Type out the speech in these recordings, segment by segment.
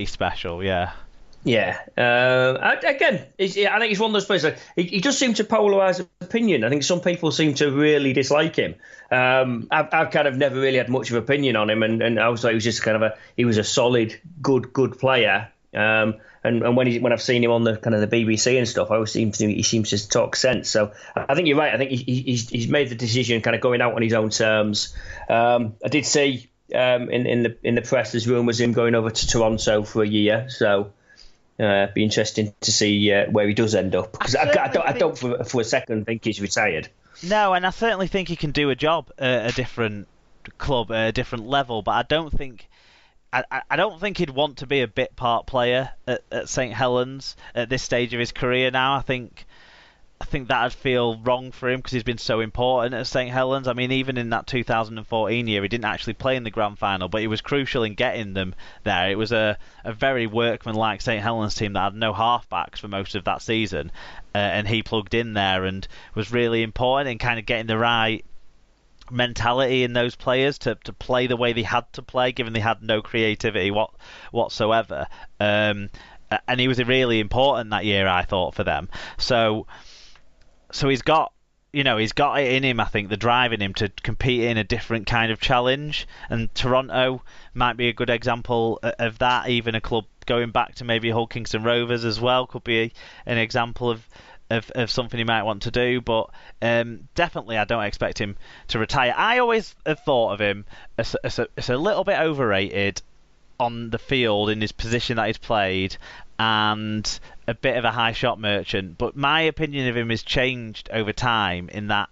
He's special, yeah. Yeah. Again, I think he's one of those players. He does seem to polarise opinion. I think some people seem to really dislike him. I've kind of never really had much of an opinion on him, and I was like, he was just kind of he was a solid, good player. And when I've seen him on the kind of the BBC and stuff, I always he seems to talk sense. So I think you're right. I think he's made the decision, kind of going out on his own terms. I did see in the press there's rumours of him going over to Toronto for a year. So. Be interesting to see where he does end up, because I don't for a second think he's retired. No, and I certainly think he can do a job at a different club, at a different level. But I don't think he'd want to be a bit part player at St Helens at this stage of his career. Now, I think that'd feel wrong for him because he's been so important at St Helens. I mean, even in that 2014 year, he didn't actually play in the grand final, but he was crucial in getting them there. It was a very workmanlike St Helens team that had no halfbacks for most of that season, and he plugged in there and was really important in kind of getting the right mentality in those players to play the way they had to play, given they had no creativity whatsoever. And he was really important that year, I thought, for them. So he's got it in him, I think, the drive in him to compete in a different kind of challenge. And Toronto might be a good example of that. Even a club going back to maybe Hull Kingston Rovers as well could be an example of something he might want to do. But definitely I don't expect him to retire. I always have thought of him as a little bit overrated on the field in his position that he's played, and a bit of a high shot merchant. But my opinion of him has changed over time in that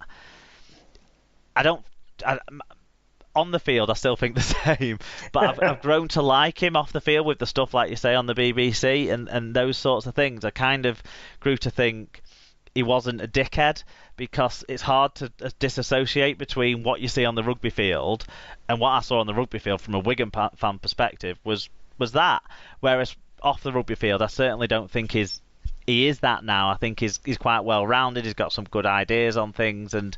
on the field I still think the same, but I've grown to like him off the field with the stuff like you say on the BBC and those sorts of things. I kind of grew to think he wasn't a dickhead, because it's hard to disassociate between what you see on the rugby field and what I saw on the rugby field from a Wigan fan perspective was that. Whereas off the rugby field, I certainly don't think he is that now. I think he's quite well rounded. He's got some good ideas on things, and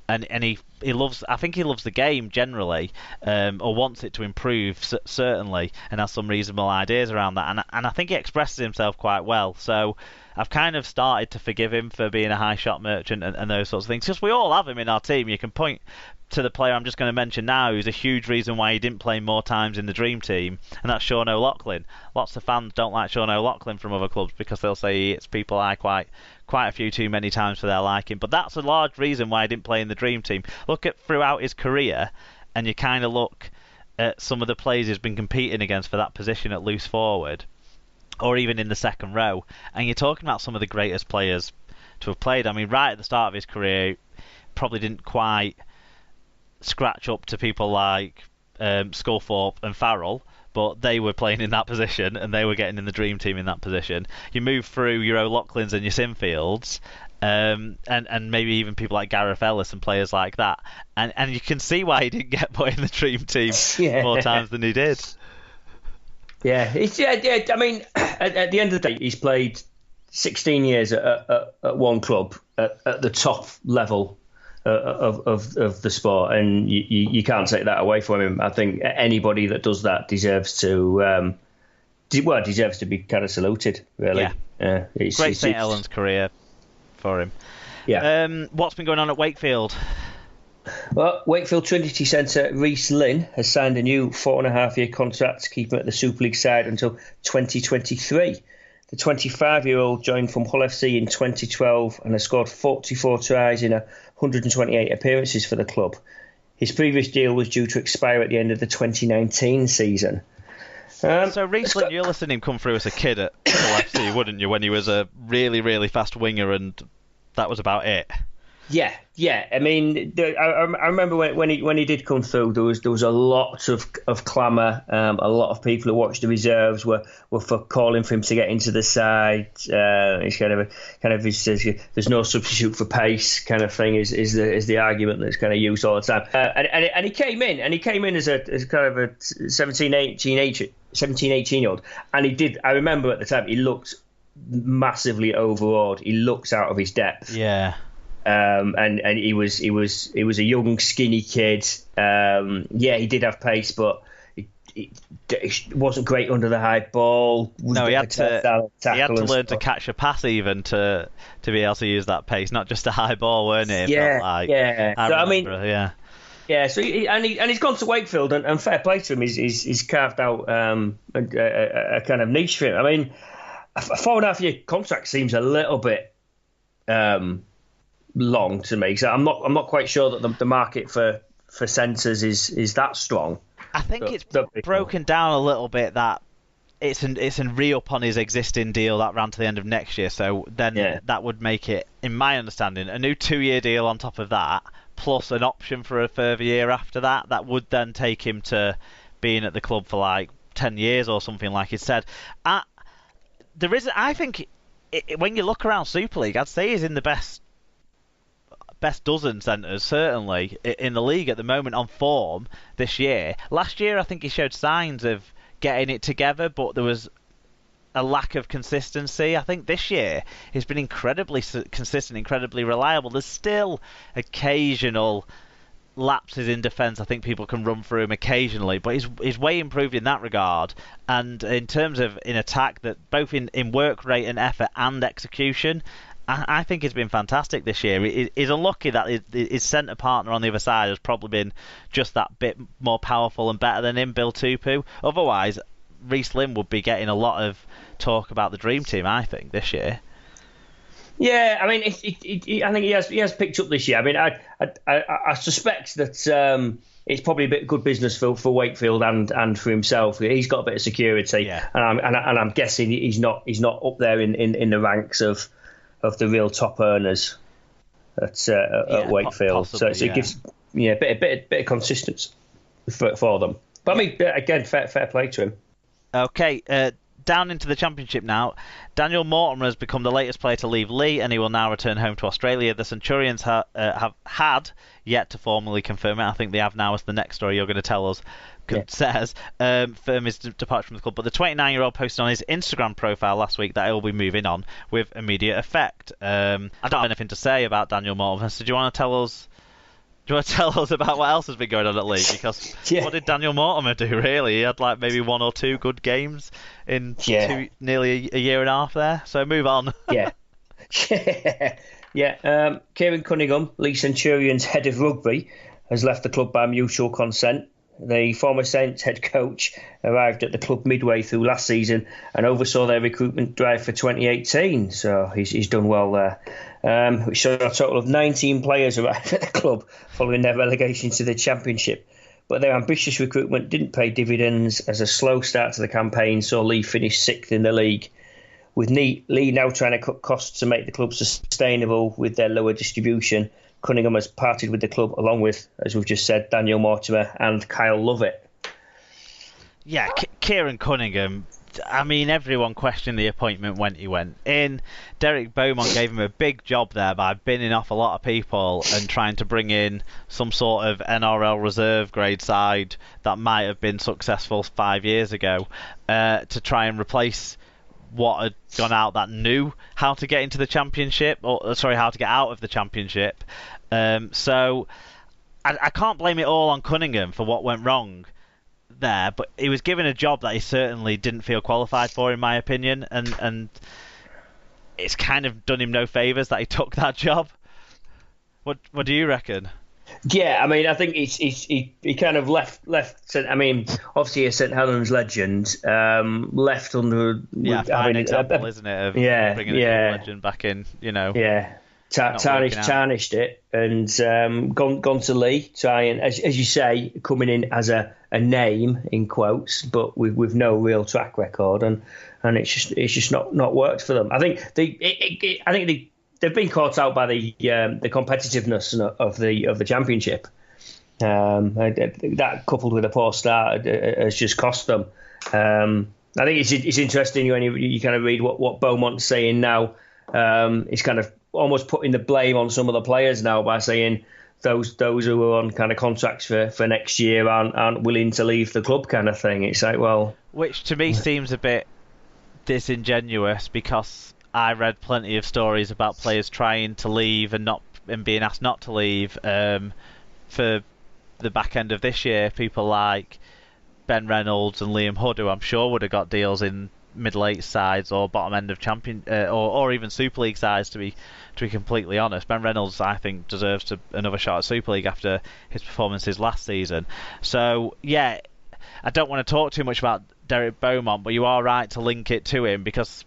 he loves. I think he loves the game generally, or wants it to improve certainly, and has some reasonable ideas around that. And I think he expresses himself quite well. So I've kind of started to forgive him for being a high shot merchant and those sorts of things, because we all have him in our team. You can point to the player I'm just going to mention now, who's a huge reason why he didn't play more times in the Dream Team, and that's Sean O'Loughlin. Lots of fans don't like Sean O'Loughlin from other clubs because they'll say it's people I quite a few too many times for their liking. But that's a large reason why he didn't play in the Dream Team. Look at throughout his career, and you kind of look at some of the players he's been competing against for that position at loose forward, or even in the second row, and you're talking about some of the greatest players to have played. I mean, right at the start of his career, probably didn't quite scratch up to people like Sculthorpe and Farrell, but they were playing in that position and they were getting in the Dream Team in that position. You move through your O'Loughlin's and your Sinfields, and maybe even people like Gareth Ellis and players like that, and you can see why he didn't get put in the Dream Team more times than he did. Yeah. I mean, at the end of the day, he's played 16 years at one club at the top level of the sport, and you can't take that away from him. I think anybody that does that deserves to be kind of saluted, really. Yeah. Great St Helens career for him. Yeah. What's been going on at Wakefield? Well, Wakefield Trinity Centre Rhys Lynn has signed a new 4.5-year contract to keep him at the Super League side until 2023. The 25-year-old joined from Hull FC in 2012 and has scored 44 tries in 128 appearances for the club. His previous deal was due to expire at the end of the 2019 season. So Rhys Lynn, you'll have seen him come through as a kid at Hull FC, wouldn't you, when he was a really, really fast winger, and that was about it? Yeah. I mean, I remember when he did come through, there was a lot of clamour. A lot of people who watched the reserves were for calling for him to get into the side. It's kind of he says there's no substitute for pace kind of thing is the argument that's kind of used all the time. And he came in as kind of a 17, 18 year old, and he did. I remember at the time he looked massively overawed. He looked out of his depth. Yeah. And he was a young, skinny kid. He did have pace, but he wasn't great under the high ball. No, he had to learn stuff. to catch a pass even to be able to use that pace, not just a high ball, weren't it? Yeah. Yeah. Yeah, so he's gone to Wakefield, and fair play to him. He's carved out a kind of niche for him. I mean, a 4.5-year contract seems a little bit long to me. So I'm not quite sure that the market for centres is that strong. I think it's broken down a little bit that it's a re-up on his existing deal that ran to the end of next year. So then that would make it, in my understanding, a new 2-year deal on top of that, plus an option for a further year after that. That would then take him to being at the club for like 10 years or something, like he said. I think when you look around Super League, I'd say he's in the best dozen centres, certainly, in the league at the moment on form this year. Last year, I think he showed signs of getting it together, but there was a lack of consistency. I think this year he's been incredibly consistent, incredibly reliable. There's still occasional lapses in defence. I think people can run through him occasionally, but he's way improved in that regard. And in terms of in attack, that both in work rate and effort and execution, I think he's been fantastic this year. He's unlucky that his centre partner on the other side has probably been just that bit more powerful and better than him, Bill Tupu. Otherwise, Reece Lynn would be getting a lot of talk about the Dream Team, I think, this year. Yeah, I mean, I think he has picked up this year. I mean, I suspect that it's probably a bit good business for Wakefield and for himself. He's got a bit of security, and I'm guessing he's not up there in the ranks of the real top earners at Wakefield. Possibly, so it gives a bit of consistency for them. But I mean, again, fair play to him. Okay, down into the Championship now. Daniel Morton has become the latest player to leave Leigh, and he will now return home to Australia. The Centurions have had yet to formally confirm it. I think they have now, as the next story you're going to tell us says, firm his departure from the club. But the 29-year-old posted on his Instagram profile last week that he will be moving on with immediate effect. I don't have anything to say about Daniel Morton, so do you want to tell us about what else has been going on at Leigh? Because what did Daniel Mortimer do, really? He had like maybe one or two good games in nearly a year and a half there. So move on. Kieran Cunningham, Leigh Centurions head of rugby, has left the club by mutual consent. The former Saints head coach arrived at the club midway through last season and oversaw their recruitment drive for 2018. So he's done well there. Which saw a total of 19 players arrive at the club following their relegation to the Championship. But their ambitious recruitment didn't pay dividends, as a slow start to the campaign saw Leigh finish 6th in the league. With Leigh now trying to cut costs to make the club sustainable with their lower distribution, Cunningham has parted with the club, along with, as we've just said, Daniel Mortimer and Kyle Lovett. Yeah, Kieran Cunningham, I mean, everyone questioned the appointment when he went in. Derek Bowman gave him a big job there by binning off a lot of people and trying to bring in some sort of NRL reserve grade side that might have been successful 5 years ago to try and replace what had gone out that knew how to get into the Championship, how to get out of the Championship. So I can't blame it all on Cunningham for what went wrong there, but he was given a job that he certainly didn't feel qualified for, in my opinion, and it's kind of done him no favours that he took that job. What do you reckon? Yeah, I mean, I think he kind of left. I mean, obviously a St Helens legend, left under. Fine example, isn't it? Of bringing a legend back in, Yeah, tarnished it, and gone to Leigh, trying, as you say, coming in as a name in quotes, but with no real track record, and it's just not worked for them. I think they've been caught out by the competitiveness of the Championship. That coupled with a poor start has just cost them. I think it's interesting when you kind of read what Beaumont's saying now. He's kind of almost putting the blame on some of the players now by saying those who are on kind of contracts for next year aren't willing to leave the club, kind of thing. It's like, well, which to me seems a bit disingenuous, because I read plenty of stories about players trying to leave and being asked not to leave for the back end of this year. People like Ben Reynolds and Liam Hood, who I'm sure would have got deals in middle-eight sides or bottom end of champion or even Super League sides. To be completely honest, Ben Reynolds I think deserves another shot at Super League after his performances last season. So yeah, I don't want to talk too much about Derek Beaumont, but you are right to link it to him, because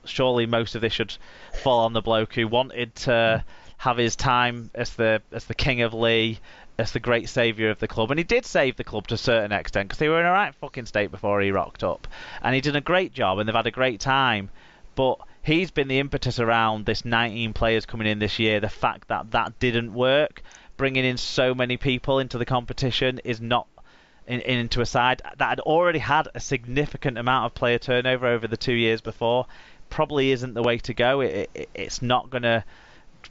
surely most of this should fall on the bloke who wanted to have his time as the king of Lee, as the great saviour of the club. And he did save the club to a certain extent, because they were in a right fucking state before he rocked up. And he did a great job, and they've had a great time. But he's been the impetus around this 19 players coming in this year. The fact that didn't work, bringing in so many people into the competition is not into a side that had already had a significant amount of player turnover over the 2 years before, probably isn't the way to go. It's not going to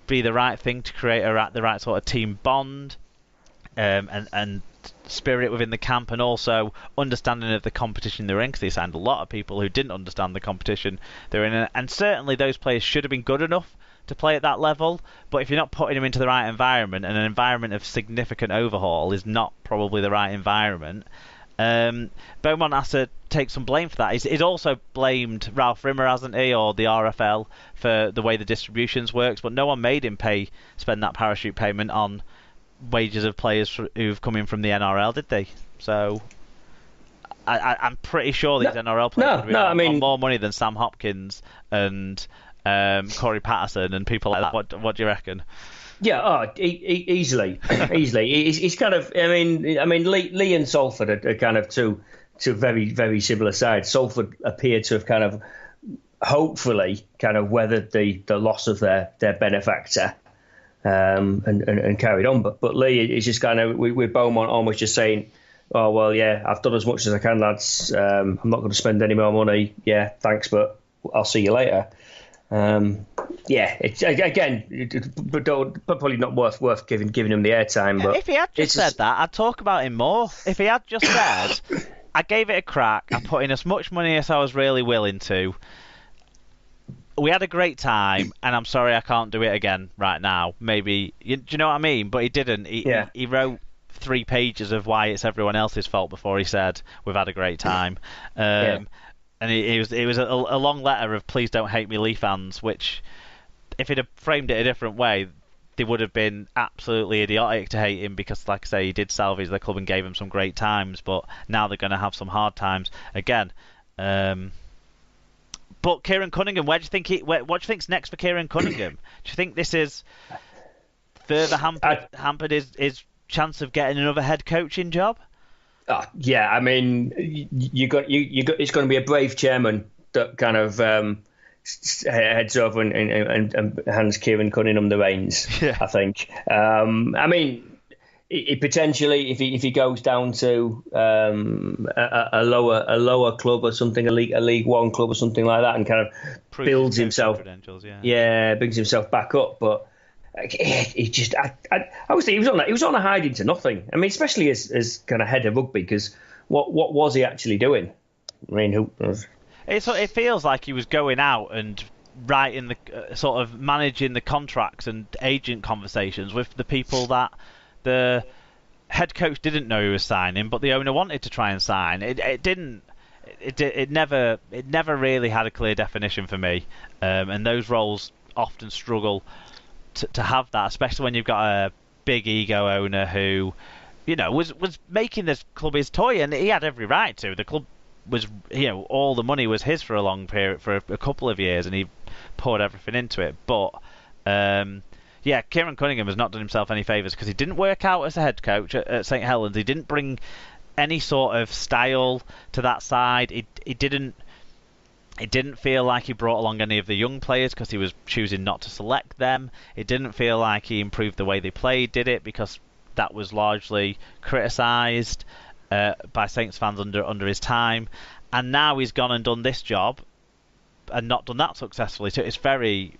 be the right thing to create the right sort of team bond and spirit within the camp, and also understanding of the competition they're in, because they signed a lot of people who didn't understand the competition they're in, and certainly those players should have been good enough to play at that level, but if you're not putting them into the right environment, and an environment of significant overhaul is not probably the right environment, Beaumont has to take some blame for that. He's also blamed Ralph Rimmer, hasn't he, or the RFL, for the way the distributions works, but no one made him spend that parachute payment on wages of players who've come in from the NRL, did they? So I'm pretty sure these NRL players would be on more money than Sam Hopkins and Corey Patterson and people like that. What do you reckon? Yeah, easily. He's kind of. I mean, Lee and Salford are kind of two very, very similar sides. Salford appear to have kind of, hopefully, kind of weathered the loss of their benefactor, and carried on. But Lee is just kind of with Beaumont almost just saying, "Oh well, yeah, I've done as much as I can, lads. I'm not going to spend any more money. Yeah, thanks, but I'll see you later." Yeah, it's again, but probably not worth giving him the airtime. But if he had just said that, I'd talk about him more. If he had just said, "I gave it a crack. I put in as much money as I was really willing to. We had a great time, and I'm sorry I can't do it again right now." Maybe, do you know what I mean? But he didn't. He wrote 3 pages of why it's everyone else's fault before he said, "We've had a great time." And it was a long letter of "Please don't hate me, Lee fans," which, if he'd have framed it a different way, they would have been absolutely idiotic to hate him, because, like I say, he did salvage the club and gave them some great times, but now they're going to have some hard times again. But Kieran Cunningham, what do you think's next for Kieran Cunningham? Do you think this is further hampered his chance of getting another head coaching job? Yeah, I mean, it's going to be a brave chairman that kind of heads over and hands Kieran Cunningham the reins. Yeah. I think. I mean, he potentially, if he goes down to a lower club or something, a League One club or something like that, and kind of builds himself, brings himself back up, but. He just, I would say he was on a hiding to nothing. I mean, especially as kind of head of rugby, because what was he actually doing? I mean, it feels like he was going out and writing the sort of managing the contracts and agent conversations with the people that the head coach didn't know he was signing, but the owner wanted to try and sign. It never really had a clear definition for me, and those roles often struggle to have that, especially when you've got a big ego owner who, was making this club his toy, and he had every right to. The club was, all the money was his for a long period, for a couple of years, and he poured everything into it. But Kieran Cunningham has not done himself any favours, because he didn't work out as a head coach at St Helens. He didn't bring any sort of style to that side. He didn't. It didn't feel like he brought along any of the young players, because he was choosing not to select them. It didn't feel like he improved the way they played, did it? Because that was largely criticised by Saints fans under his time. And now he's gone and done this job and not done that successfully. So it's very...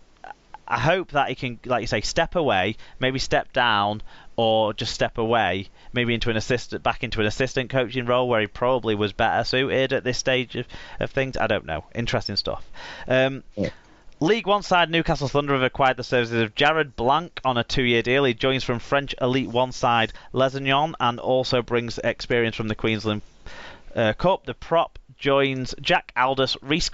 I hope that he can, like you say, step away, maybe step down, or just step away, maybe back into an assistant coaching role where he probably was better suited at this stage of things. I don't know. Interesting stuff. League One side Newcastle Thunder have acquired the services of Jared Blanc on a 2-year deal. He joins from French Elite One side Lesignan, and also brings experience from the Queensland Cup. The prop joins Jack Aldous, Reece